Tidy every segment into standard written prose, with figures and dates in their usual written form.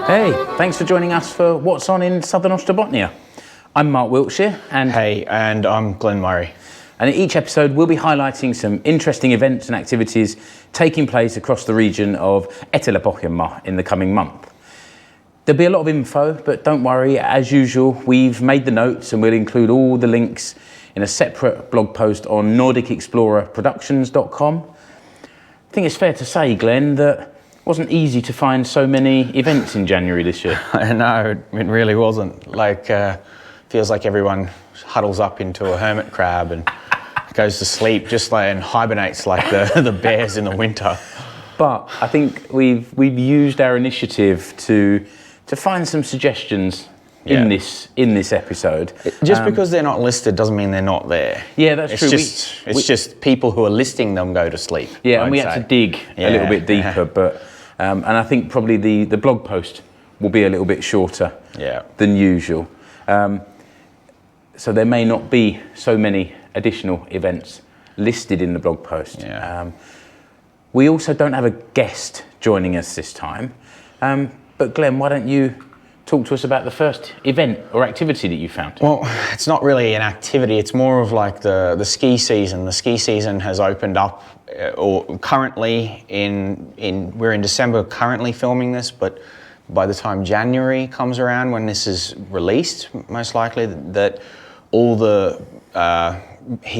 Hey, thanks for joining us for What's On in Southern Ostrobothnia. I'm Mark Wiltshire and... Hey, and I'm Glenn Murray. And in each episode we'll be highlighting some interesting events and activities taking place across the region of Etelä-Pohjanmaa in the coming month. There'll be a lot of info, but don't worry, as usual, we've made the notes and we'll include all the links in a separate blog post on NordicExplorerProductions.com. I think it's fair to say, Glenn, that it wasn't easy to find so many events in January this year. No, it really wasn't. Feels like everyone huddles up into a hermit crab and goes to sleep and hibernates like the bears in the winter. But I think we've used our initiative to find some suggestions in this episode. Just because they're not listed doesn't mean they're not there. Yeah, that's true. It's just people who are listing them go to sleep. Yeah, and we had to dig a little bit deeper, but and I think probably the blog post will be a little bit shorter than usual. So there may not be so many additional events listed in the blog post. Yeah. We also don't have a guest joining us this time. But Glenn, why don't you talk to us about the first event or activity that you found? Well, it's not really an activity. It's more of like the ski season. The ski season has opened up, or currently we're in December currently filming this, but by the time January comes around, when this is released, most likely that all the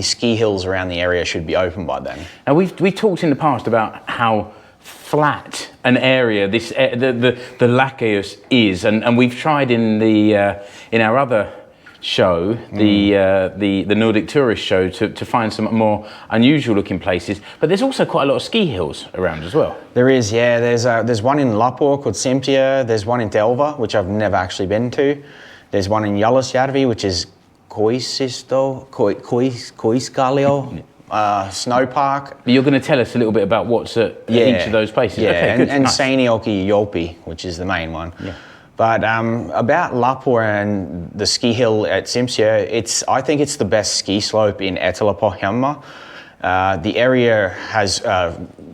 ski hills around the area should be open by then. Now we've talked in the past about how flat an area the Lakeuden is, and we've tried in our other show, the Nordic Tourist show, to find some more unusual looking places. But there's also quite a lot of ski hills around as well. There is, yeah. There's one in Lapua called Simpia. There's one in Teuva, which I've never actually been to. There's one in Jalasjärvi, which is Koiskallio snow park. You're going to tell us a little bit about what's at each of those places. Yeah, okay, and Seinäjoki, which is the main one. Yeah. But about Lapua and the ski hill at Simpia, I think it's the best ski slope in Etelä-Pohjanmaa. The area has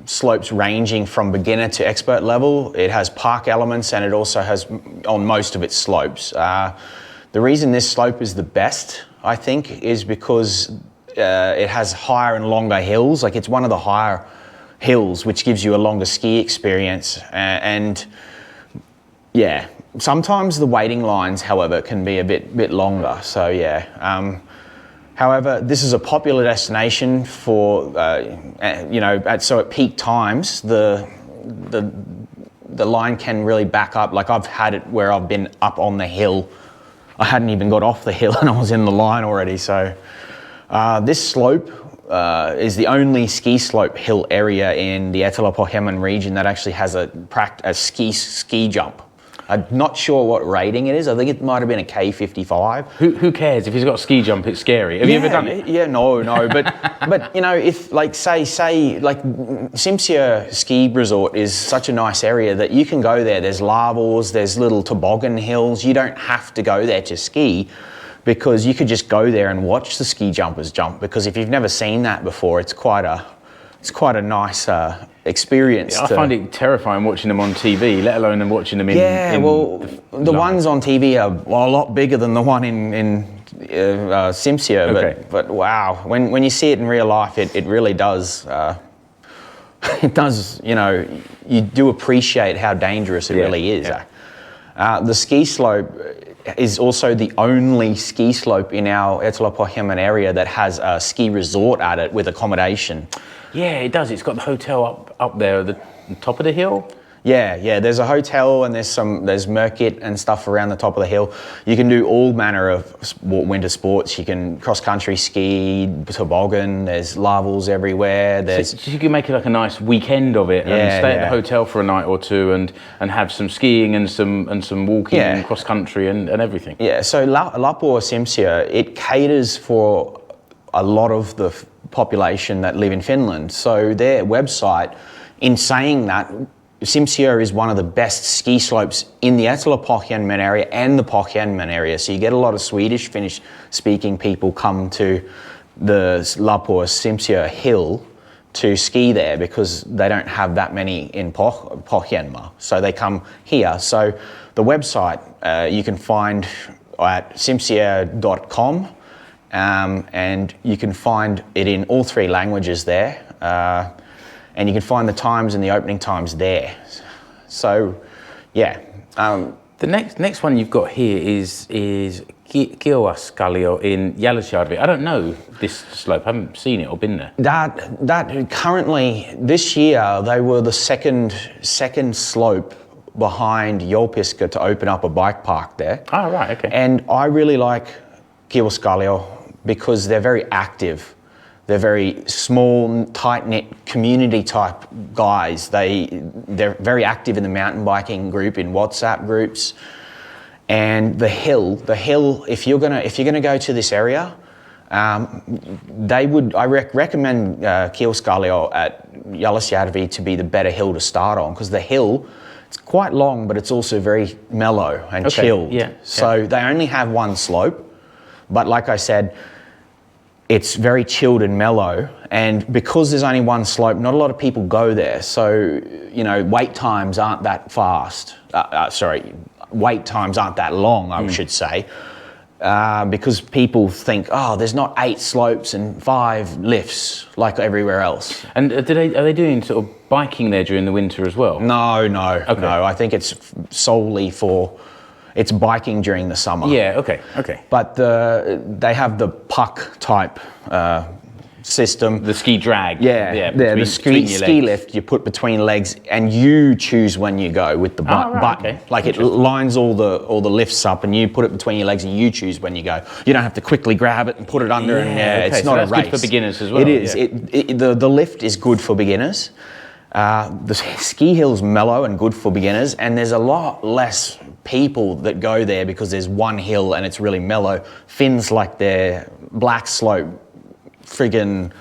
slopes ranging from beginner to expert level. It has park elements, and it also has on most of its slopes. The reason this slope is the best, I think, is because it has higher and longer hills. Like, it's one of the higher hills, which gives you a longer ski experience. Sometimes the waiting lines, however, can be a bit longer. So however, this is a popular destination for so at peak times the line can really back up. Like, I've had it where I've been up on the hill. I hadn't even got off the hill and I was in the line already. So this slope is the only ski slope hill area in the Etelä-Pohjanmaan region that actually has a ski jump. I'm not sure what rating it is. I think it might have been a K55. Who cares? If he's got a ski jump, it's scary. Have you ever done it? Yeah, no. But if say Simpia ski resort is such a nice area that you can go there. There's lavels, there's little toboggan hills. You don't have to go there to ski, because you could just go there and watch the ski jumpers jump. Because if you've never seen that before, it's quite a nice experience. I find it terrifying watching them on TV, let alone them watching them in. The ones on TV are a lot bigger than the one in Simpia. Okay. But wow, when you see it in real life, it really does. It does. You do appreciate how dangerous it really is. Yeah. The ski slope is also the only ski slope in our Etelä-Pohjanmaan area that has a ski resort at it with accommodation. Yeah, it does. It's got the hotel up there at the top of the hill. Yeah. There's a hotel and there's Merkit and stuff around the top of the hill. You can do all manner of winter sports. You can cross-country ski, toboggan. There's lavels everywhere. So you can make it like a nice weekend of it and stay at the hotel for a night or two and have some skiing and some walking and cross-country and everything. Yeah. So Lapua Simpia, it caters for a lot of the population that live in Finland. So their website, in saying that, Simpia is one of the best ski slopes in the Etelä-Pohjanmaan area and the Pohjanmaan area. So you get a lot of Swedish, Finnish-speaking people come to the Lapua Simpia hill to ski there because they don't have that many in Pohjanmaa. So they come here. So the website you can find at simsier.com, and you can find it in all 3 languages there. And you can find the times and the opening times there. So, yeah. The next one you've got here is Kioskallio in Jäljärvi. I don't know this slope. I haven't seen it or been there. That currently this year they were the second slope behind Jolpiska to open up a bike park there. Oh right, okay. And I really like Kioskallio because they're very active. They're very small, tight-knit, community-type guys. They're very active in the mountain biking group, in WhatsApp groups. And the hill. If you're gonna go to this area, I recommend Kioskallio at Jäljärvi to be the better hill to start on, because the hill, it's quite long, but it's also very mellow and chilled. Yeah. So they only have one slope, but like I said, it's very chilled and mellow, and because there's only one slope, not a lot of people go there. So, wait times aren't that fast. Wait times aren't that long, I should say, because people think, there's not 8 slopes and 5 lifts like everywhere else. And are they doing sort of biking there during the winter as well? No. Okay. No. I think it's solely it's biking during the summer. Yeah, okay. But they have the puck type system. The ski drag. The ski lift you put between legs, and you choose when you go with the button. Okay. Like it lines all the lifts up, and you put it between your legs, and you choose when you go. You don't have to quickly grab it and put it under. It's not a race. Good for beginners as well. It is. Yeah. The lift is good for beginners. The ski hill's mellow and good for beginners, and there's a lot less people that go there because there's one hill and it's really mellow. Finns like their black slope, friggin'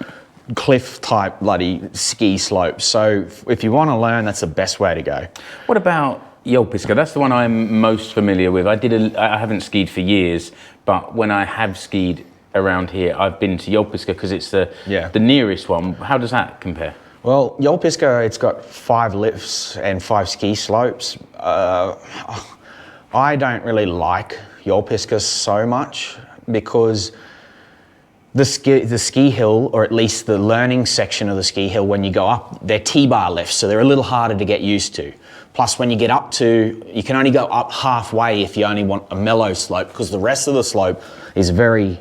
cliff type bloody ski slope. So if you want to learn, that's the best way to go. What about Jolpiska? That's the one I'm most familiar with. I haven't skied for years, but when I have skied around here, I've been to Jolpiska because it's the nearest one. How does that compare? Well, Jolpiska, it's got 5 lifts and 5 ski slopes. I don't really like Jolpiska so much because the ski hill, or at least the learning section of the ski hill, when you go up, they're T-bar lifts, so they're a little harder to get used to. Plus, when you get up you can only go up halfway if you only want a mellow slope, because the rest of the slope is very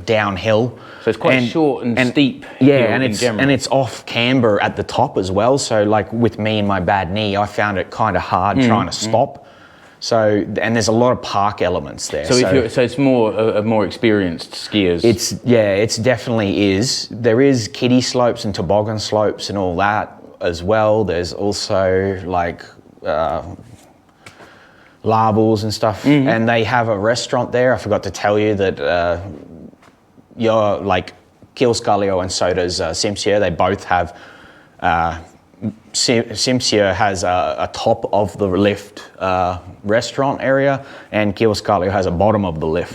downhill. So it's quite short and steep. Yeah, and it's off camber at the top as well. So like with me and my bad knee, I found it kind of hard trying to stop. So, and there's a lot of park elements there. So it's more experienced skiers. It's definitely is. There is kiddie slopes and toboggan slopes and all that as well. There's also like labels and stuff, and they have a restaurant there. I forgot to tell you that like Kioskallio and so does Simsier. They both have. Simsier has a top of the lift restaurant area, and Kioskallio has a bottom of the lift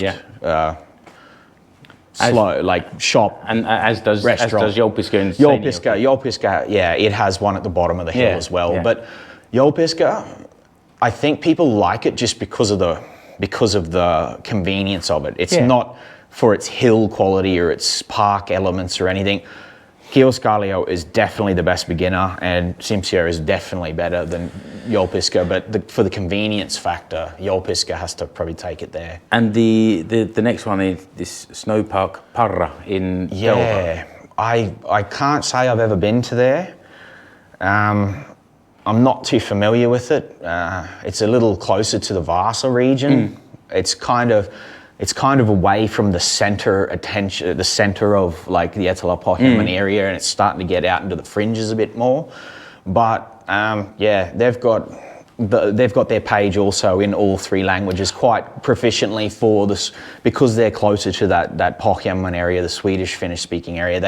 shop. And as does Jolpiska and Jolpiska, it has one at the bottom of the hill as well. Yeah. But Jolpiska, I think people like it just because of the convenience of it. It's not for its hill quality or its park elements or anything. Kioskallio is definitely the best beginner, and Simsier is definitely better than Jolpiska, but for the convenience factor, Jolpiska has to probably take it there. And the next one is this snow park Parra in Teuva. Yeah, I can't say I've ever been to there. I'm not too familiar with it. It's a little closer to the Vasa region. It's kind of away from the center of like the Etelä-Pohjanmaa area, and it's starting to get out into the fringes a bit more. But they've got their page also in all 3 languages quite proficiently for this, because they're closer to that Pohjanmaan area, the Swedish Finnish speaking area.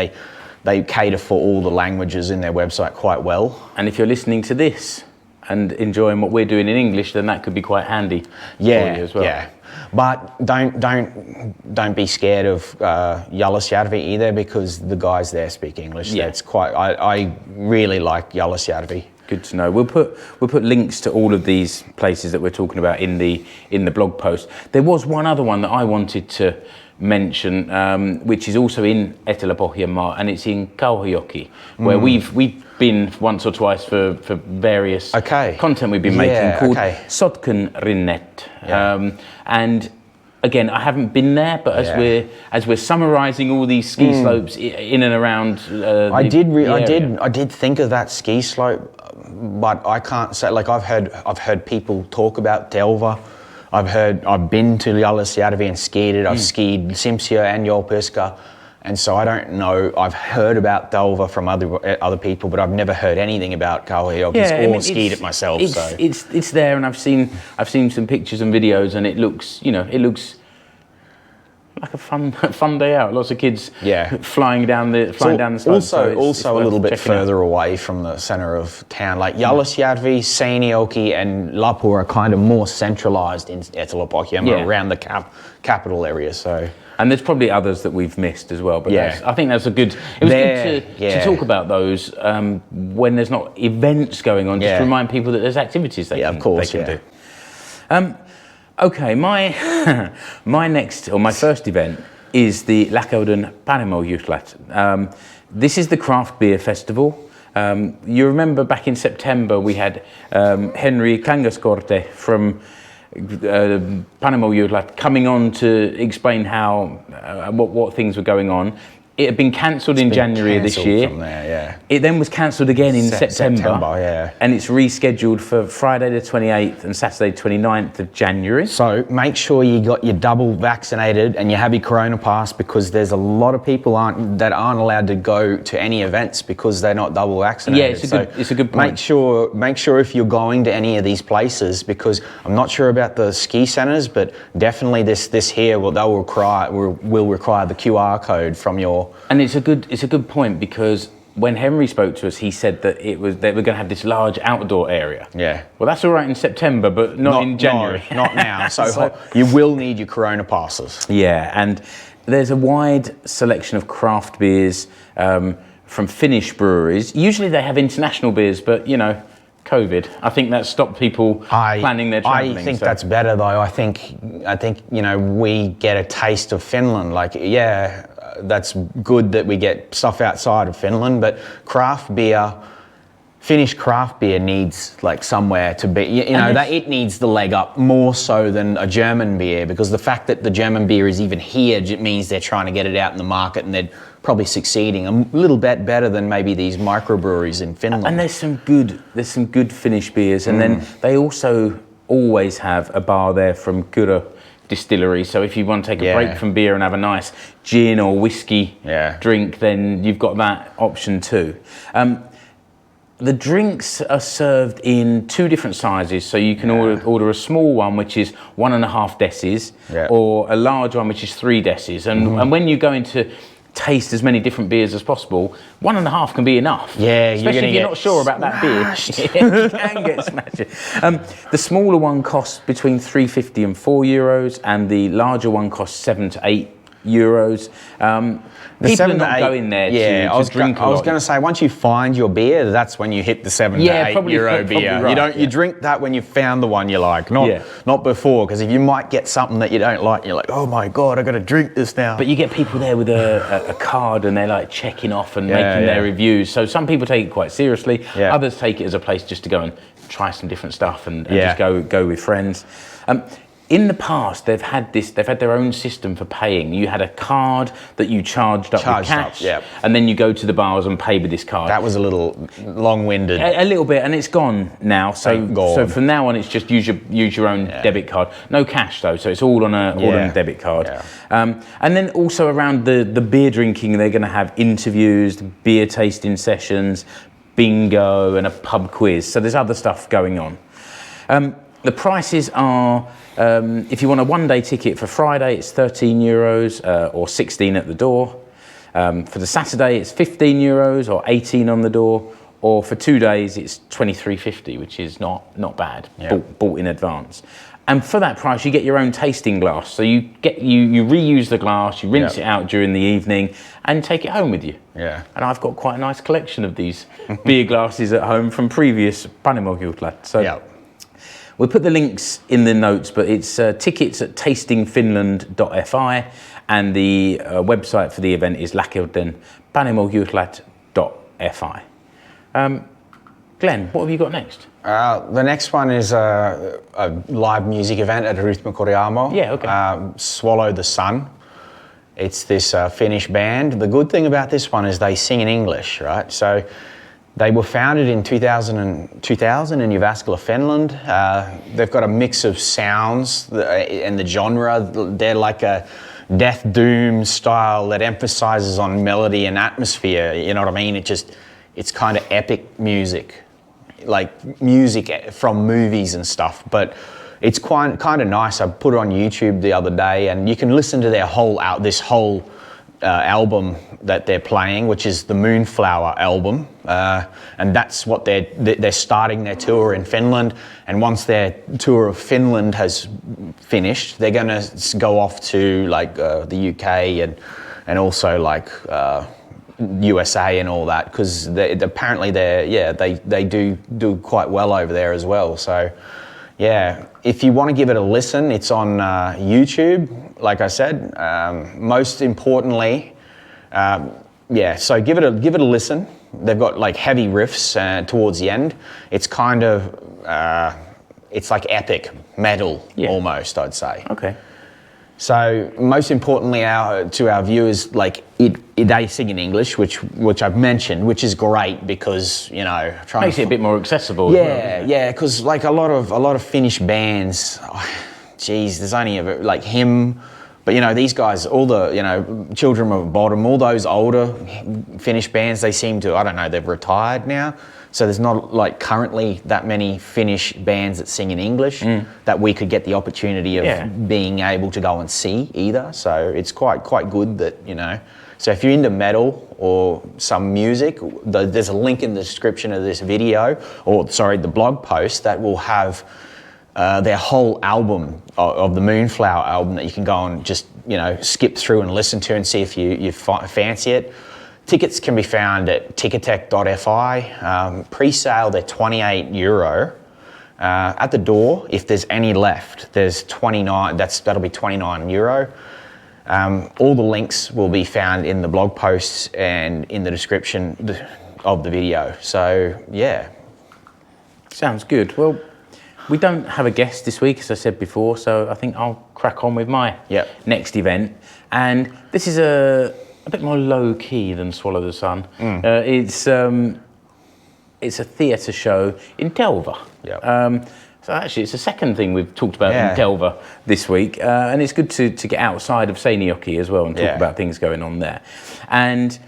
They cater for all the languages in their website quite well. And if you're listening to this and enjoying what we're doing in English, then that could be quite handy for you as well. Yeah. But don't be scared of Jalasjärvi either, because the guys there speak English. Yeah. That's quite. I really like Jalasjärvi. Good to know. We'll put links to all of these places that we're talking about in the blog post. There was one other one that I wanted to mention, which is also in Etelä-Pohjanmaa, and it's in Kauhajoki, where we've been once or twice for various content we've been making called Sotken Rinnet. And again, I haven't been there, but as we're summarising all these ski slopes in and around, I did think of that ski slope, but I can't say. Like I've heard people talk about Teuva. I've been to Jalasjärvi and skied it. I've skied Simpsia and Jolpiska, and so I don't know. I've heard about Teuva from other people, but I've never heard anything about Kauhajoki or skied it myself. It's there, and I've seen some pictures and videos, and it looks like a fun day out. Lots of kids flying down the slope. Also a little bit further away from the centre of town. Like Jalasjärvi, Seinäjoki and Lapua are kind of more centralised in Etelä-Pohjanmaa around the capital area. So. And there's probably others that we've missed as well. But I think that's a good. It was good to talk about those when there's not events going on. Just to remind people that there's activities they can do. Okay, my next or my first event is the Lakeuden Panimojuhlat. This is the craft beer festival. You remember back in September we had Henry Kangaskorte from Panimojuhlat coming on to explain how what things were going on. It had been cancelled in January this year. From there, It then was cancelled again in September. And it's rescheduled for Friday the 28th and Saturday 29th of January. So make sure you got your double vaccinated and you have your Corona pass, because there's a lot of people that aren't allowed to go to any events because they're not double vaccinated. Yeah, it's a good point. Make sure if you're going to any of these places, because I'm not sure about the ski centres, but definitely this here will require the QR code from your. And it's a good point, because when Henry spoke to us, he said that they were going to have this large outdoor area. Yeah. Well, that's all right in September, but not in January. No, not now. So you will need your Corona passes. Yeah, and there's a wide selection of craft beers from Finnish breweries. Usually they have international beers, but COVID. I think that stopped people planning their travelling. I think that's better though. I think we get a taste of Finland. Like that's good that we get stuff outside of Finland, but Finnish craft beer needs like somewhere to be. It needs the leg up more so than a German beer, because the fact that the German beer is even here means they're trying to get it out in the market, and they're probably succeeding a little bit better than maybe these microbreweries in Finland. And there's some good Finnish beers, and then they also always have a bar there from Kyrö Distillery. So if you want to take a break from beer and have a nice gin or whiskey drink, then you've got that option too. The drinks are served in two different sizes, so you can order a small one, which is 1.5 decis, or a large one, which is 3 decis. And when you go into taste as many different beers as possible, 1.5 can be enough. Yeah, especially if you're not sure about that beer. You can get smashed. The smaller one costs between €3.50 and €4, and the larger one costs €7 to €8. People are not going there to drink a lot. I was going to say, once you find your beer, that's when you hit the €7 to €8 beer. Right, you drink that when you found the one you like, not before, because if you might get something that you don't like, you're like, oh my God, I've got to drink this now. But you get people there with a card, and they're like checking off and making their reviews. So some people take it quite seriously. Others take it as a place just to go and try some different stuff and just go with friends. In the past, they've had their own system for paying. You had a card that you charged up with cash, and then you go to the bars and pay with this card. That was a little long-winded. A little bit, and it's gone now. So from now on, it's just use your own debit card. No cash though, so it's all on a debit card. And then also around the beer drinking, they're going to have interviews, beer tasting sessions, bingo, and a pub quiz. So there's other stuff going on. The prices are, if you want a one-day ticket for Friday, it's €13 or 16 at the door. For the Saturday, it's €15 or 18 on the door. Or for 2 days, it's 23.50, which is not bad, bought in advance. And for that price, you get your own tasting glass. So you reuse the glass, you rinse it out during the evening, and take it home with you. Yeah. And I've got quite a nice collection of these beer glasses at home from previous Panimojuhlat. So we'll put the links in the notes, but it's tickets at tastingfinland.fi, and the website for the event is Lakeuden Panimojuhlat.fi. Glenn, what have you got next? The next one is a live music event at Rytmikoriamo. Yeah, okay. Swallow the Sun. It's this Finnish band. The good thing about this one is they sing in English, right? So they were founded in 2000 in Jyväskylä, Finland. They've got a mix of sounds and the genre. They're like a death doom style that emphasizes on melody and atmosphere. You know what I mean? It's kind of epic music, like music from movies and stuff. But it's kind of nice. I put it on YouTube the other day, and you can listen to their whole album that they're playing, which is the Moonflower album, and that's what they're starting their tour in Finland. And once their tour of Finland has finished, they're going to go off to like the UK and also like USA and all that, because apparently they do quite well over there as well. So yeah, if you want to give it a listen, it's on YouTube, like I said. Most importantly, so give it a listen. They've got like heavy riffs towards the end. It's kind of it's like epic metal almost, I'd say. Okay. So most importantly, to our viewers, like they sing in English, which I've mentioned, which is great because makes it a bit more accessible. Yeah, because like a lot of Finnish bands, there's only like him, but these guys, all the Children of Bottom, all those older Finnish bands, they seem to, I don't know, they've retired now. So there's not like currently that many Finnish bands that sing in English that we could get the opportunity of being able to go and see either. So it's quite good that, So if you're into metal or some music, there's a link in the description of this video, the blog post that will have their whole album of the Moonflower album that you can go and just, skip through and listen to and see if you fancy it. Tickets can be found at ticketek.fi. Pre-sale, they're €28. At the door, if there's any left, there's 29. That'll be €29. All the links will be found in the blog posts and in the description of the video. So yeah, sounds good. Well, we don't have a guest this week, as I said before, so I think I'll crack on with my next event, and this is a bit more low-key than Swallow the Sun. It's a theatre show in Teuva. So actually, it's the second thing we've talked about in Teuva this week, and it's good to get outside of Seinäjoki as well and talk about things going on there. And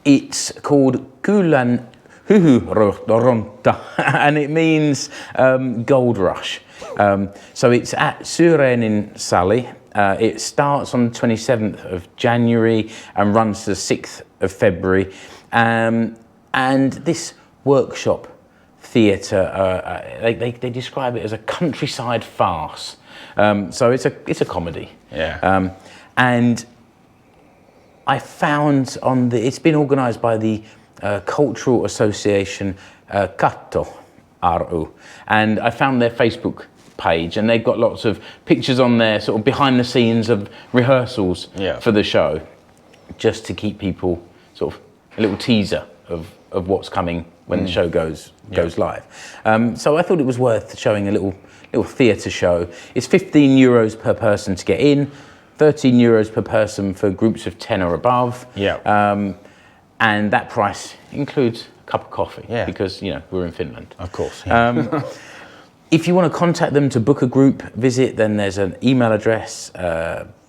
it's called Kullan Huhurontaa, and it means gold rush. So it's at Syrenin Sali. It starts on the 27th of January and runs to the 6th of February. And this workshop theatre, they describe it as a countryside farce. So it's a comedy. And I found it's been organised by the Cultural Association Katto ry, and I found their Facebook page, and they've got lots of pictures on there, sort of behind the scenes of rehearsals for the show, just to keep people sort of a little teaser of what's coming when the show goes live. So I thought it was worth showing a little theatre show. It's €15 per person to get in, €13 per person for groups of 10 or above. And that price includes a cup of coffee because we're in Finland. Of course. If you want to contact them to book a group visit, then there's an email address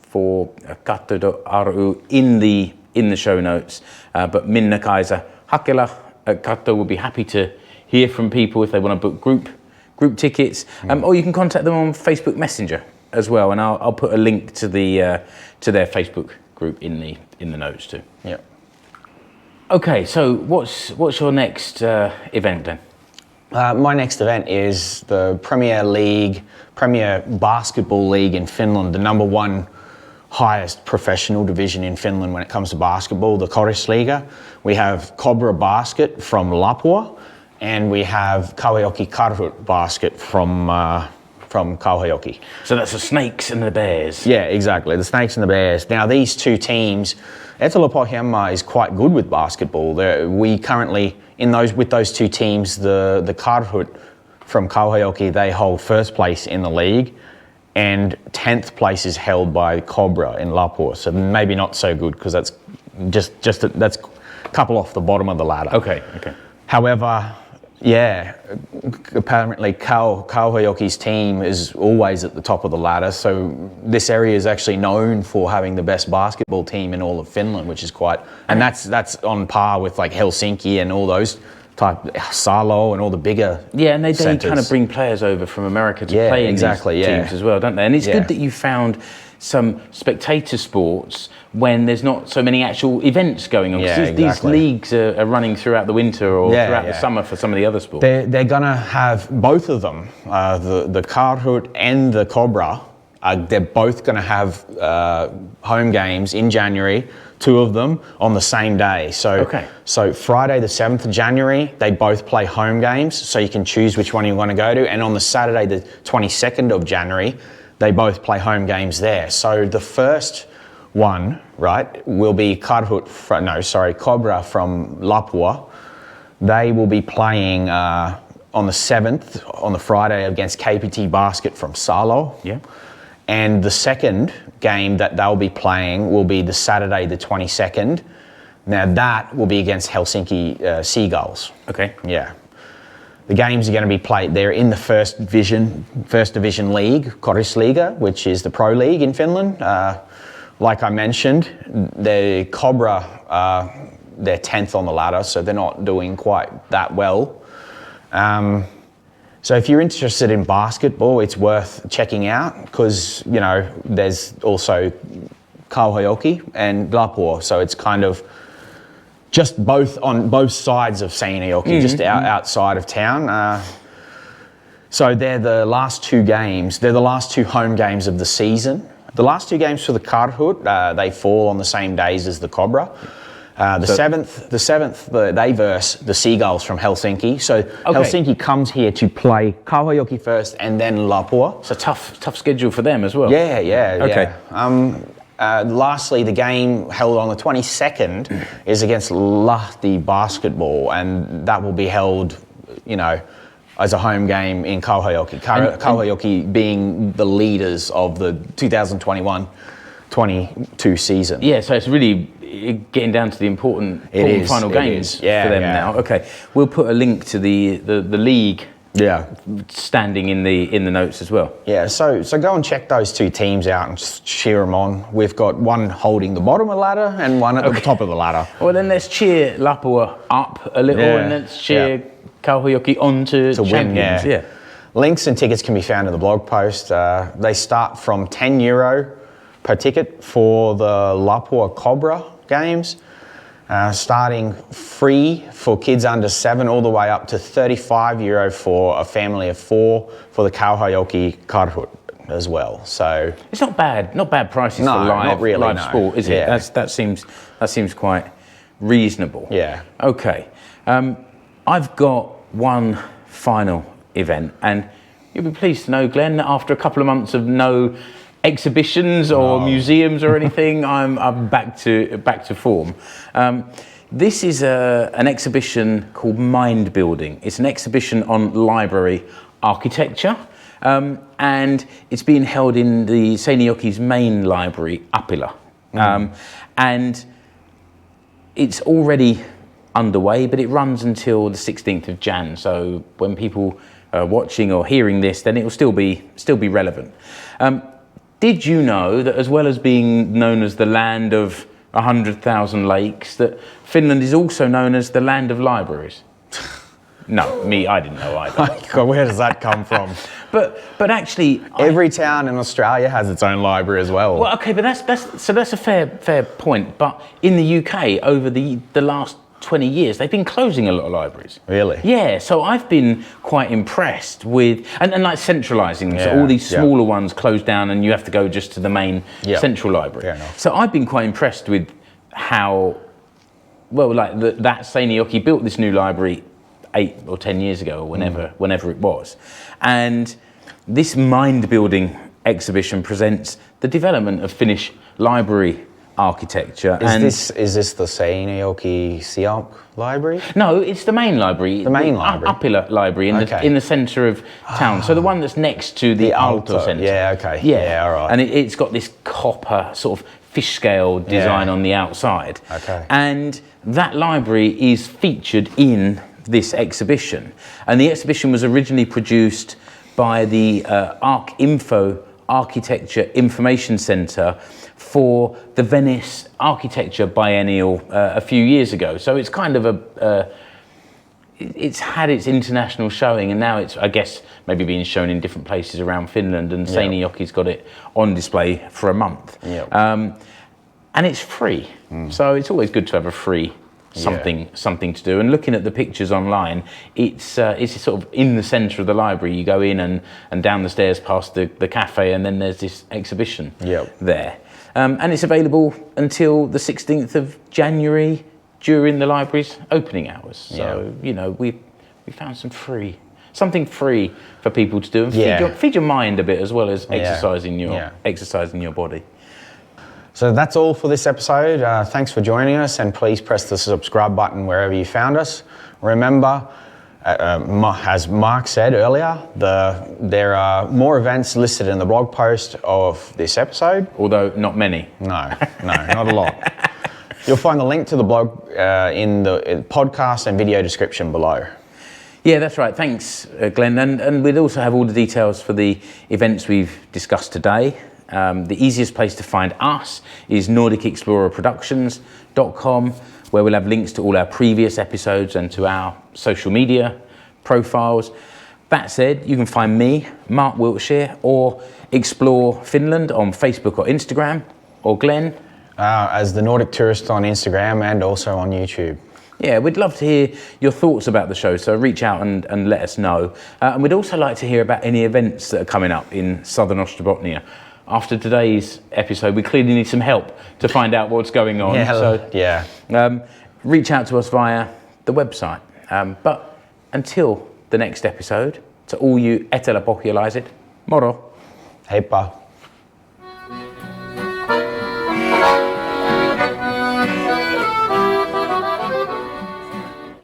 for katto.ry in the show notes. But Minna-Kaisa Hakela at Katto will be happy to hear from people if they want to book group tickets. Or you can contact them on Facebook Messenger as well, and I'll put a link to their Facebook group in the notes too. Yeah. Okay, so what's your next event then? My next event is the Premier Basketball League in Finland, the number one highest professional division in Finland when it comes to basketball, the Koris Liiga. We have Cobra Basket from Lapua, and we have Kauhajoki Karhut Basket from Kauhajoki. So that's the Snakes and the Bears. Yeah, exactly, the Snakes and the Bears. Now these two teams, Etelä-Pohjanmaa is quite good with basketball. We currently, with those two teams, the Karhut from Kauhajoki, they hold first place in the league, and 10th place is held by Cobra in Lapua. So maybe not so good, because that's that's a couple off the bottom of the ladder. Okay. However, yeah, apparently Kauhajoki's team is always at the top of the ladder. So this area is actually known for having the best basketball team in all of Finland, which is quite, and that's on par with like Helsinki and all those type, Salo and all the bigger and they centers. kind of bring players over from America to play in these teams as well, don't they? And it's good that you found some spectator sports when there's not so many actual events going on. These leagues are running throughout the winter or throughout the summer for some of the other sports. They're gonna have both of them, the Karhut and the Cobra. They're both gonna have home games in January, 2 of them on the same day. So Friday the 7th of January, they both play home games, so you can choose which one you want to go to. And on the Saturday the 22nd of January, they both play home games there. So the first one, right, will be Cobra from Lapua. They will be playing on the 7th, on the Friday, against KPT Basket from Salo. Yeah. And the second game that they'll be playing will be the Saturday the 22nd. Now that will be against Helsinki Seagulls. Okay. Yeah. The games are going to be played. They're in the first division league, Koris Liiga, which is the pro league in Finland. Like I mentioned, the Cobra, they're 10th on the ladder, so they're not doing quite that well. So if you're interested in basketball, it's worth checking out, because there's also Kauhajoki and Lapua, so it's kind of just on both sides of Seinäjoki, just outside of town. So they're the last 2 games. They're the last 2 home games of the season. The last 2 games for the Karhut, they fall on the same days as the Cobra. The 7th, they verse the Seagulls from Helsinki. So Helsinki comes here to play Kauhajoki first and then Lapua. It's a tough schedule for them as well. Yeah. Okay. Lastly, the game held on the 22nd is against Lahti Basketball, and that will be held, as a home game in Kauhajoki. Kauhajoki being the leaders of the 2021-22 season. Yeah, so it's really getting down to the important final games for them now. Okay, we'll put a link to the league. Yeah, standing in the notes as well. Yeah, so go and check those 2 teams out and just cheer them on. We've got one holding the bottom of the ladder and one at the top of the ladder. Well, then let's cheer Lapua up a little, and let's cheer Kauhajoki on to champions. Win, Links and tickets can be found in the blog post. They start from €10 per ticket for the Lapua Cobra games. Starting free for kids under 7, all the way up to €35 for a family of 4 for the Kauhajoki Karhut as well. So it's not bad prices for live sport, is it? That seems quite reasonable. Yeah. Okay, I've got one final event, and you'll be pleased to know, Glenn, that after a couple of months of no exhibitions or museums or anything, I'm back to form. This is an exhibition called Mind Building. It's an exhibition on library architecture, and it's being held in the Seinäjoki's main library, Apila. And it's already underway, but it runs until the 16th of Jan. So when people are watching or hearing this, then it will still be relevant. Did you know that, as well as being known as the land of 100,000 lakes, that Finland is also known as the land of libraries? No, I didn't know either. God, where does that come from? But actually, every town in Australia has its own library as well. Well, okay, but that's a fair point. But in the UK, over the last 20 years, they've been closing a lot of libraries. Really? Yeah, so I've been quite impressed with, and like centralising, so all these smaller ones close down and you have to go just to the main central library. Fair enough. So I've been quite impressed with how, well, like that Seinäjoki built this new library 8 or 10 years ago, or whenever it was. And this mind-building exhibition presents the development of Finnish library architecture. Is this the Seinäjoki Sialk library? No, it's the main library. The main library? Apila Library in the centre of town. So the one that's next to the Alto Centre. Yeah, okay. Yeah, all right. And it's got this copper sort of fish scale design on the outside. Okay. And that library is featured in this exhibition. And the exhibition was originally produced by the ArcInfo Architecture Information Centre for the Venice Architecture Biennial a few years ago. So it's kind of it's had its international showing, and now it's, I guess, maybe being shown in different places around Finland, and Seinäjoki's got it on display for a month. Yep. And it's free. So it's always good to have a free something to do. And looking at the pictures online, it's sort of in the centre of the library. You go in and down the stairs past the cafe, and then there's this exhibition there. And it's available until the 16th of January during the library's opening hours. So, you know, we found something free for people to do, and feed your mind a bit as well as exercising your body. So that's all for this episode. Thanks for joining us, and please press the subscribe button wherever you found us. Remember, as Mark said earlier, there are more events listed in the blog post of this episode. Although not many. No, not a lot. You'll find the link to the blog in the podcast and video description below. Yeah, that's right. Thanks, Glenn. And we'd also have all the details for the events we've discussed today. The easiest place to find us is NordicExplorerProductions.com, where we'll have links to all our previous episodes and to our social media profiles. That said, you can find me, Mark Wiltshire, or Explore Finland on Facebook or Instagram, or Glenn. As the Nordic Tourist on Instagram and also on YouTube. Yeah, we'd love to hear your thoughts about the show, so reach out and let us know. And we'd also like to hear about any events that are coming up in southern Ostrobothnia. After today's episode, we clearly need some help to find out what's going on. Reach out to us via the website. But until the next episode, to all you Etelä-Pohjalaiset, moro. Heippa.